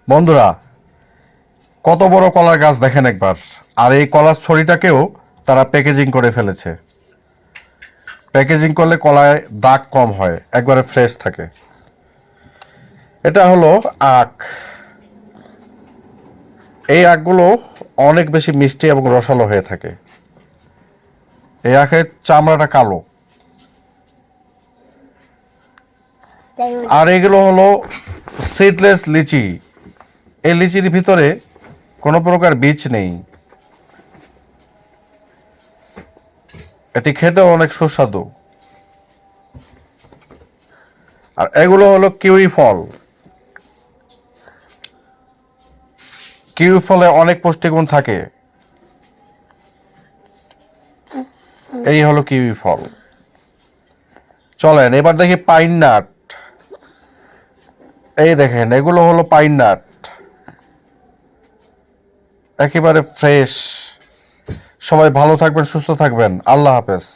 বন্ধুরা, কত বড় কলার গাছ দেখেন একবার। আর এই কলার ছড়িটাকেও তারা প্যাকেজিং করে ফেলেছে। প্যাকেজিং করলে কলায় দাগ কম হয়, একবারে ফ্রেশ থাকে। এটা হলো আখ। এই আখগুলো অনেক বেশি মিষ্টি এবং রসালো হয়ে থাকে। এই আখের চামড়াটা কালো। আর এগুলো হলো সিডলেস লিচি। এই লিচির ভিতরে কোনো প্রকার বীজ নেই। এটি খেতেও অনেক সুস্বাদু। আর এগুলো হলো কিউই ফল। কিউই ফলে অনেক পুষ্টিগুণ থাকে। এই হলো কিউই ফল। চলেন এবার দেখি পাইন নাট। এই দেখেন, এগুলো হলো পাইন নাট, একেবারে ফ্রেশ। সবাই ভালো থাকবেন, সুস্থ থাকবেন। আল্লাহ হাফেজ।